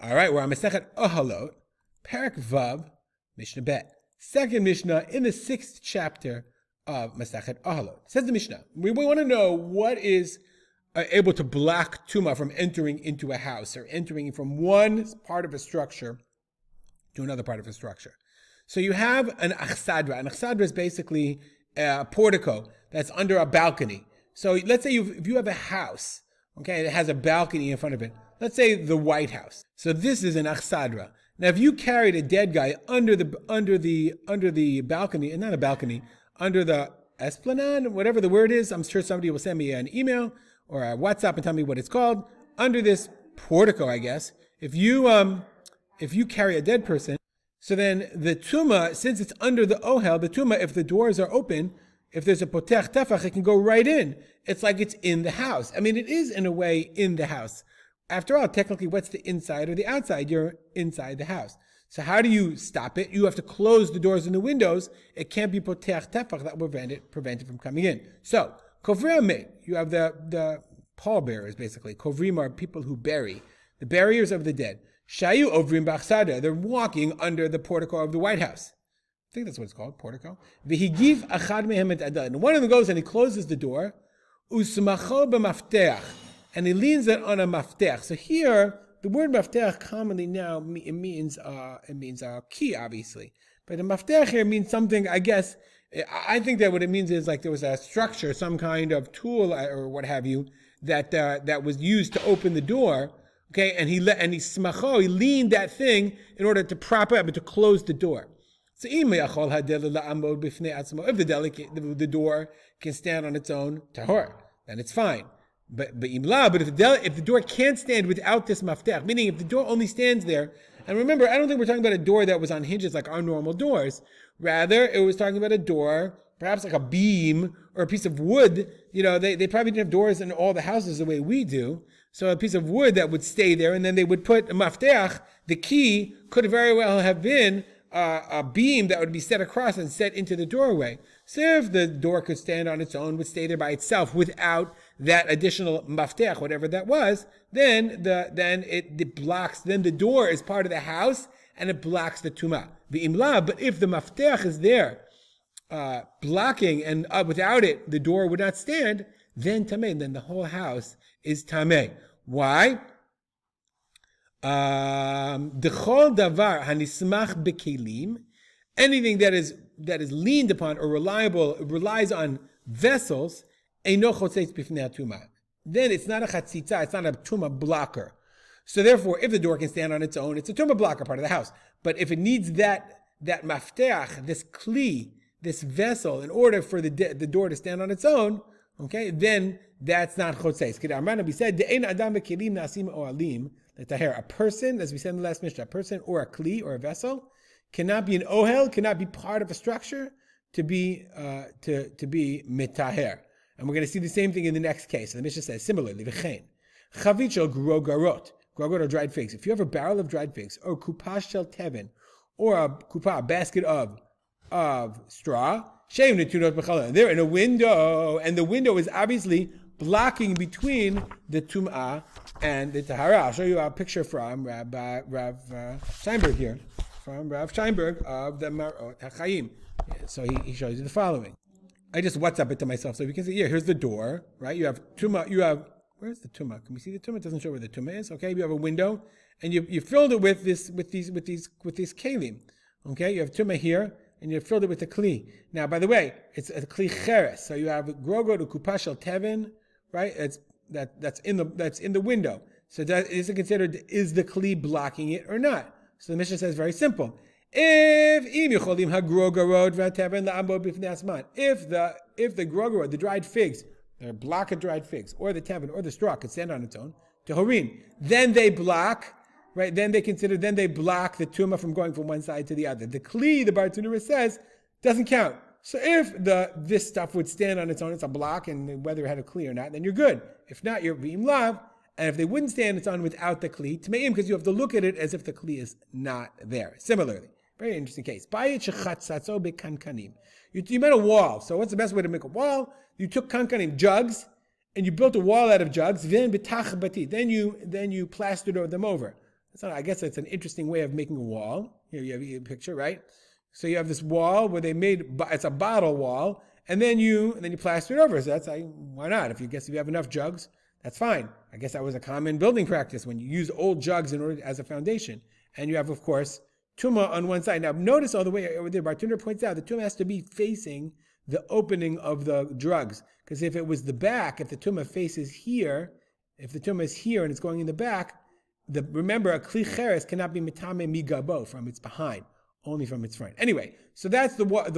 All right, we're on Masechet Oholot, Parak Vav, Mishnah Bet. Second Mishnah in the 6th chapter of Masechet Oholot. Says the Mishnah, we want to know what is able to block Tumah from entering into a house or entering from one part of a structure to another part of a structure. So you have an achsadra. An achsadra is basically a portico that's under a balcony. So let's say if you have a house, okay, that has a balcony in front of it. Let's say the White House. So this is an achsadra. Now, if you carried a dead guy under the balcony, and not a balcony, under the esplanade, whatever the word is, I'm sure somebody will send me an email or a WhatsApp and tell me what it's called. Under this portico, I guess, if you carry a dead person, so then the Tumah, since it's under the Ohel, the Tumah, if the doors are open, if there's a potech tefach, it can go right in. It's like it's in the house. I mean, it is in a way in the house. After all, technically, what's the inside or the outside? You're inside the house. So how do you stop it? You have to close the doors and the windows. It can't be potech tefach that will prevent it from coming in. So, kovrim me, you have the pallbearers, basically. Kovrim are people who bury, the buriers of the dead. Shayu ovrim b'achsada, they're walking under the portico of the White House. I think that's what it's called, portico. V'higiv achad mehem et adad. And one of them goes and he closes the door. Usmacho b'mafteach. And he leans it on a mafteach. So here, the word mafteach commonly now, it means a key, obviously. But the mafteach here means something, I guess, I think that what it means is like there was a structure, some kind of tool or what have you, that was used to open the door. Okay, and he leaned that thing in order to prop up and to close the door. So if the door can stand on its own, tahor, then it's fine. But if the door can't stand without this maftech, meaning if the door only stands there, and remember, I don't think we're talking about a door that was on hinges like our normal doors. Rather, it was talking about a door, perhaps like a beam or a piece of wood. You know, they probably didn't have doors in all the houses the way we do. So a piece of wood that would stay there, and then they would put a mafteach, the key, could very well have been a beam that would be set across and set into the doorway. So if the door could stand on its own, would stay there by itself without that additional mafteach, whatever that was, then it blocks, then the door is part of the house, and it blocks the tumah. The imla, but if the mafteach is there, blocking, and without it, the door would not stand, then tameh, then the whole house is tameh. Why? Dechol davar hanismach bekelim, anything that is leaned upon or relies on vessels, eino chotzeitz bifnei tumah. Then it's not a chatzitza, it's not a tumah blocker. So therefore, if the door can stand on its own, it's a tumah blocker part of the house. But if it needs that mafteach, this kli, this vessel, in order for the door to stand on its own, okay, then that's not chotzeis. We said, a person, as we said in the last Mishnah, a person or a kli or a vessel cannot be an ohel, cannot be part of a structure to be mitaher. And we're going to see the same thing in the next case. And the Mishnah says similarly, v'chein chavit shel grogarot or dried figs. If you have a barrel of dried figs, or kupa shel tevin, or a kupa, a basket of straw, they're in a window, and the window is obviously blocking between the tum'ah and the tahara. I'll show you a picture from Rav Steinberg here, from Rav Steinberg of the Marot HaChaim. So he shows you the following. I just WhatsApp it to myself so you can see. Yeah, here's the door, right? You have tum'ah. Where's the tum'ah? Can we see the tum'ah? It doesn't show where the tum'ah is. Okay, you have a window, and you filled it with these kelim. Okay, you have tum'ah here, and you filled it with the kli. Now, by the way, it's a kli cheres. So you have grogo to kupa shel tevin, right? That's in the window. So is it considered, is the kli blocking it or not? So the Mishnah says very simple. If the grogorod, the dried figs, the block of dried figs, or the tevin, or the straw could stand on its own, tehorin, then they block. Right, then they block the tumah from going from one side to the other. The kli, the Bartanura says, doesn't count. So if this stuff would stand on its own, it's a block, and whether it had a kli or not, then you're good. If not, you're v'im lav. And if they wouldn't stand on its own without the kli, tmeim, because you have to look at it as if the kli is not there. Similarly, very interesting case. You made a wall. So what's the best way to make a wall? You took kankanim, jugs, and you built a wall out of jugs. Then you plastered them over. I guess that's an interesting way of making a wall. Here you have a picture, right? So you have this wall where they made, it's a bottle wall, and then you plaster it over. So that's why not? If you have enough jugs, that's fine. I guess that was a common building practice when you use old jugs as a foundation. And you have, of course, Tumah on one side. Now notice all the way over there, Bartender points out the Tumah has to be facing the opening of the drugs. Because if it was the back, if the Tumah faces here, if the Tumah is here and it's going in the back, remember a Kli Cheres cannot be mitame migabo, from its behind, only from its front. Anyway, so that's the wall. You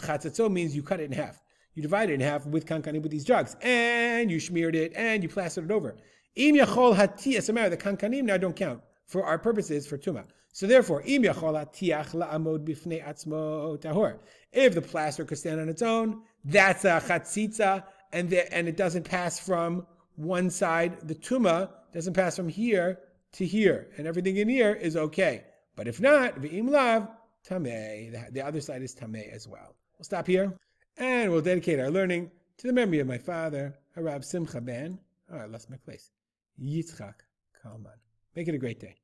chatzatzo means you cut it in half. You divide it in half with kankanim, with these jugs, and you smeared it and you plastered it over. Im yachol hatiyah, so the kankanim now don't count for our purposes for Tumah. So therefore, im yachol hatiyach la'amod bifnei atzmo tahor. If the plaster could stand on its own, that's a chatzitza, and it doesn't pass from one side. The Tumah doesn't pass from here to here, and everything in here is okay. But if not, v'im lav tameh, the other side is tameh as well. We'll stop here, and we'll dedicate our learning to the memory of my father, Harab Simcha ben, I lost my place, Yitzchak Kalman. Make it a great day.